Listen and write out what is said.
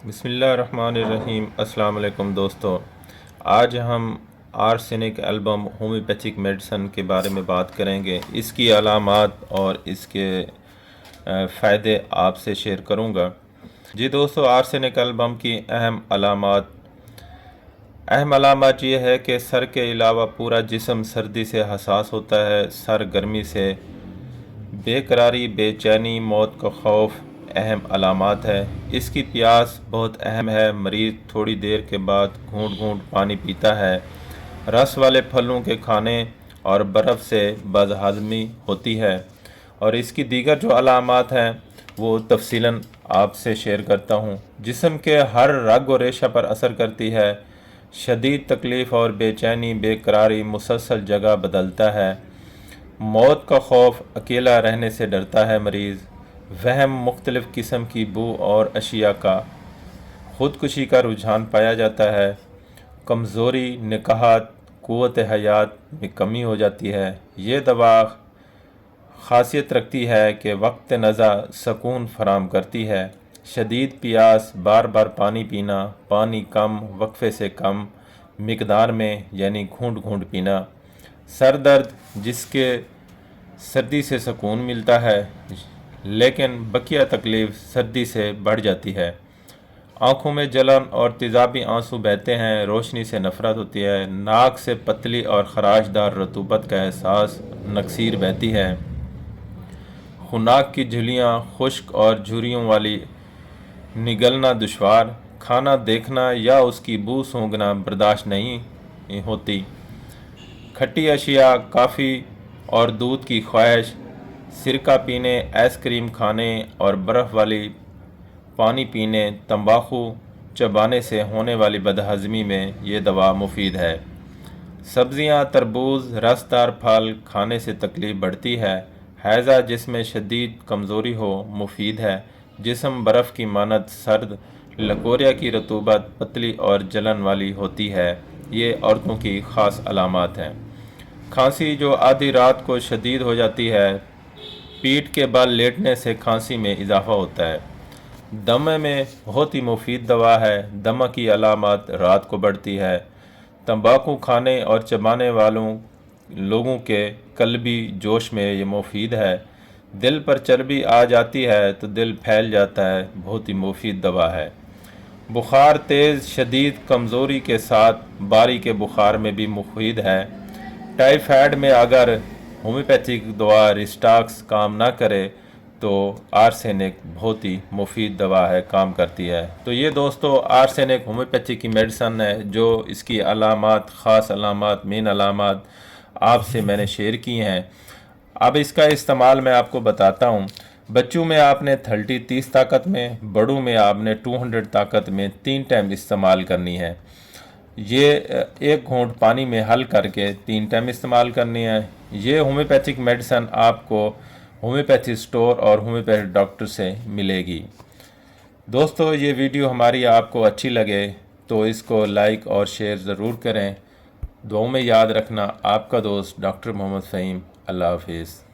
بسم اللہ الرحمن الرحیم۔ السلام علیکم دوستو، آج ہم آرسینک البم ہومیوپیتھک میڈیسن کے بارے میں بات کریں گے۔ اس کی علامات اور اس کے فائدے آپ سے شیئر کروں گا۔ جی دوستو، آرسینک البم کی اہم علامات یہ ہے کہ سر کے علاوہ پورا جسم سردی سے حساس ہوتا ہے۔ سر گرمی سے بے قراری، بے چینی، موت کا خوف اہم علامات ہے۔ اس کی پیاس بہت اہم ہے۔ مریض تھوڑی دیر کے بعد گھونٹ گھونٹ پانی پیتا ہے۔ رس والے پھلوں کے کھانے اور برف سے بد ہضمی ہوتی ہے۔ اور اس کی دیگر جو علامات ہیں وہ تفصیلاً آپ سے شیئر کرتا ہوں۔ جسم کے ہر رگ و ریشہ پر اثر کرتی ہے۔ شدید تکلیف اور بے چینی، بے قراری، مسلسل جگہ بدلتا ہے۔ موت کا خوف، اکیلا رہنے سے ڈرتا ہے مریض۔ وہم، مختلف قسم کی بو اور اشیاء کا، خودکشی کا رجحان پایا جاتا ہے۔ کمزوری، نکاحت، قوت حیات میں کمی ہو جاتی ہے۔ یہ دوا خاصیت رکھتی ہے کہ وقت نزا سکون فراہم کرتی ہے۔ شدید پیاس، بار بار پانی پینا، پانی کم، وقفے سے کم مقدار میں یعنی گھونٹ گھونٹ پینا۔ سر درد، جس کے سردی سے سکون ملتا ہے لیکن بقیہ تکلیف سردی سے بڑھ جاتی ہے۔ آنکھوں میں جلن اور تیزابی آنسو بہتے ہیں۔ روشنی سے نفرت ہوتی ہے۔ ناک سے پتلی اور خراش دار رطوبت کا احساس، نکسیر بہتی ہے۔ خناک کی جھلیاں خشک اور جھریوں والی، نگلنا دشوار، کھانا دیکھنا یا اس کی بو سونگھنا برداشت نہیں ہوتی۔ کھٹی اشیاء، کافی اور دودھ کی خواہش، سرکہ پینے، آئس کریم کھانے اور برف والی پانی پینے، تمباکو چبانے سے ہونے والی بدہضمی میں یہ دوا مفید ہے۔ سبزیاں، تربوز، رس دار پھل کھانے سے تکلیف بڑھتی ہے۔ ہیضہ، جس میں شدید کمزوری ہو، مفید ہے۔ جسم برف کی مانند سرد، لکوریا کی رطوبت پتلی اور جلن والی ہوتی ہے۔ یہ عورتوں کی خاص علامات ہیں۔ کھانسی، جو آدھی رات کو شدید ہو جاتی ہے۔ پیٹھ کے بل لیٹنے سے کھانسی میں اضافہ ہوتا ہے۔ دمے میں بہت ہی مفید دوا ہے۔ دمہ کی علامات رات کو بڑھتی ہے۔ تمباکو کھانے اور چبانے والوں لوگوں کے قلبی جوش میں یہ مفید ہے۔ دل پر چربی آ جاتی ہے تو دل پھیل جاتا ہے، بہت ہی مفید دوا ہے۔ بخار، تیز شدید کمزوری کے ساتھ باری کے بخار میں بھی مفید ہے۔ ٹائیفائیڈ میں اگر ہومیوپیتھک دوا ریسٹاکس کام نہ کرے تو آرسینک بہت ہی مفید دوا ہے، کام کرتی ہے۔ تو یہ دوستو آرسینک ہومیوپیتھی کی میڈیسن ہے، جو اس کی علامات، خاص علامات، مین علامات آپ سے میں نے شیئر کی ہیں۔ اب اس کا استعمال میں آپ کو بتاتا ہوں۔ بچوں میں آپ نے 30 طاقت میں، بڑوں میں آپ نے 200 طاقت میں 3 ٹائم استعمال کرنی ہے۔ یہ 1 گھونٹ پانی میں حل کر کے 3 ٹائم استعمال کرنی ہے۔ یہ ہومیوپیتھک میڈیسن آپ کو ہومیوپیتھی سٹور اور ہومیوپیتھی ڈاکٹر سے ملے گی۔ دوستو، یہ ویڈیو ہماری آپ کو اچھی لگے تو اس کو لائک اور شیئر ضرور کریں۔ دعاؤں میں یاد رکھنا۔ آپ کا دوست ڈاکٹر محمد فہیم۔ اللہ حافظ۔